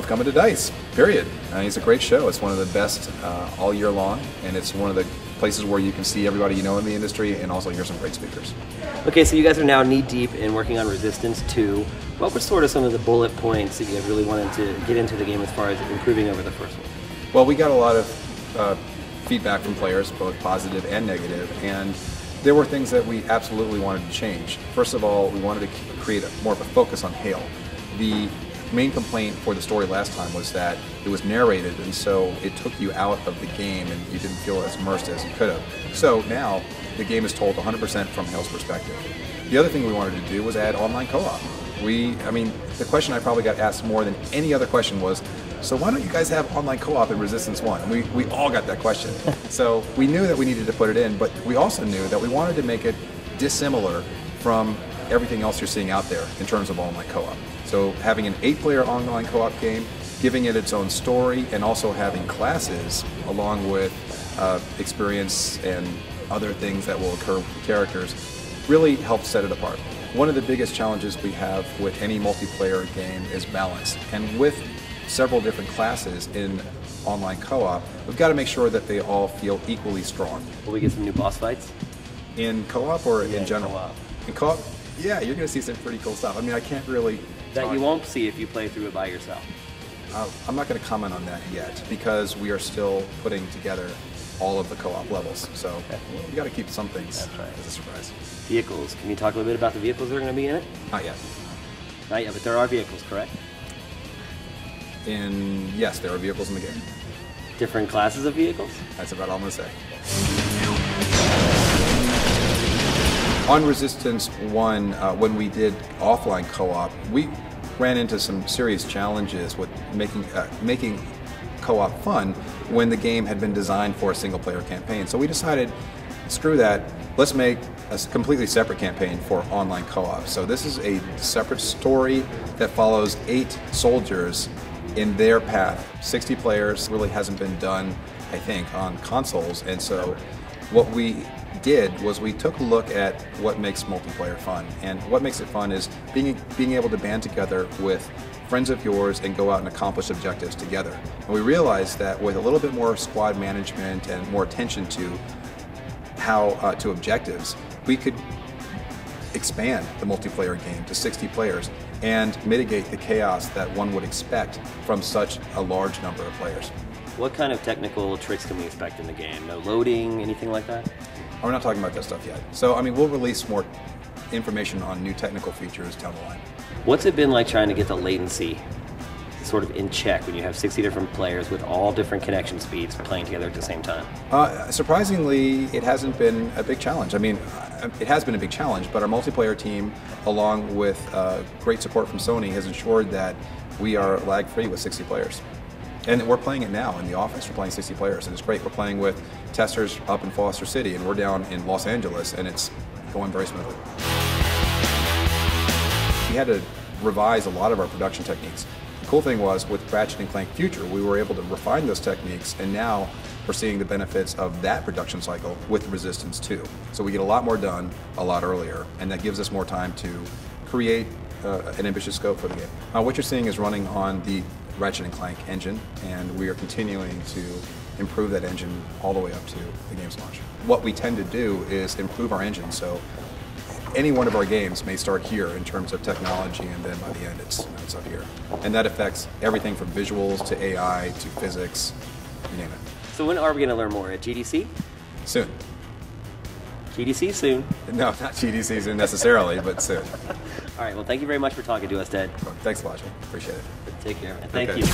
coming to DICE, period. It's a great show. It's one of the best all year long, and it's one of the places where you can see everybody you know in the industry and also hear some great speakers. Okay, so you guys are now knee-deep in working on Resistance 2. What were sort of some of the bullet points that you guys really wanted to get into the game as far as improving over the first one? Well, we got a lot of feedback from players, both positive and negative, and there were things that we absolutely wanted to change. First of all, we wanted to create more of a focus on Hale. The main complaint for the story last time was that it was narrated, and so it took you out of the game and you didn't feel as immersed as you could have. So now the game is told 100% from Hale's perspective. The other thing we wanted to do was add online co-op. The question I probably got asked more than any other question was, so why don't you guys have online co-op in Resistance 1? We all got that question. So we knew that we needed to put it in, but we also knew that we wanted to make it dissimilar from everything else you're seeing out there in terms of online co-op. So having an 8-player online co-op game, giving it its own story, and also having classes along with experience and other things that will occur with the characters really helped set it apart. One of the biggest challenges we have with any multiplayer game is balance. And with several different classes in online co-op, we've got to make sure that they all feel equally strong. Will we get some new boss fights? In co-op or in general? Co-op. In co-op, yeah, you're going to see some pretty cool stuff. I mean, I can't really... That you won't see if you play through it by yourself. I'm not going to comment on that yet because we are still putting together all of the co-op levels. So we got to keep some things as a surprise. Vehicles. Can you talk a little bit about the vehicles that are going to be in it? Not yet. Not yet, but there are vehicles, correct? Yes, there are vehicles in the game. Different classes of vehicles? That's about all I'm going to say. On Resistance 1, when we did offline co-op, we ran into some serious challenges with making co-op fun when the game had been designed for a single-player campaign. So we decided, screw that, let's make a completely separate campaign for online co-op. So this is a separate story that follows 8 soldiers in their path. 60 players really hasn't been done, I think, on consoles, and so what we did was we took a look at what makes multiplayer fun, and what makes it fun is being able to band together with friends of yours and go out and accomplish objectives together. And we realized that with a little bit more squad management and more attention to to objectives, we could expand the multiplayer game to 60 players and mitigate the chaos that one would expect from such a large number of players. What kind of technical tricks can we expect in the game? No loading, anything like that? We're not talking about that stuff yet. So, I mean, we'll release more information on new technical features down the line. What's it been like trying to get the latency sort of in check when you have 60 different players with all different connection speeds playing together at the same time? Surprisingly, it hasn't been a big challenge. I mean, it has been a big challenge, but our multiplayer team, along with great support from Sony, has ensured that we are lag-free with 60 players. And we're playing it now in the office. We're playing 60 players, and it's great. We're playing with testers up in Foster City, and we're down in Los Angeles, and it's going very smoothly. We had to revise a lot of our production techniques. The cool thing was, with Ratchet & Clank Future, we were able to refine those techniques, and now we're seeing the benefits of that production cycle with Resistance 2. So we get a lot more done a lot earlier, and that gives us more time to create an ambitious scope for the game. What you're seeing is running on the Ratchet & Clank engine, and we are continuing to improve that engine all the way up to the game's launch. What we tend to do is improve our engine, so any one of our games may start here in terms of technology, and then by the end it's up here. And that affects everything from visuals to AI to physics, you name it. So when are we going to learn more? At GDC? Soon. GDC soon? No, not GDC soon necessarily, but soon. All right, well, thank you very much for talking to us, Ted. Thanks a lot, Jay. Appreciate it. Take care, and thank you.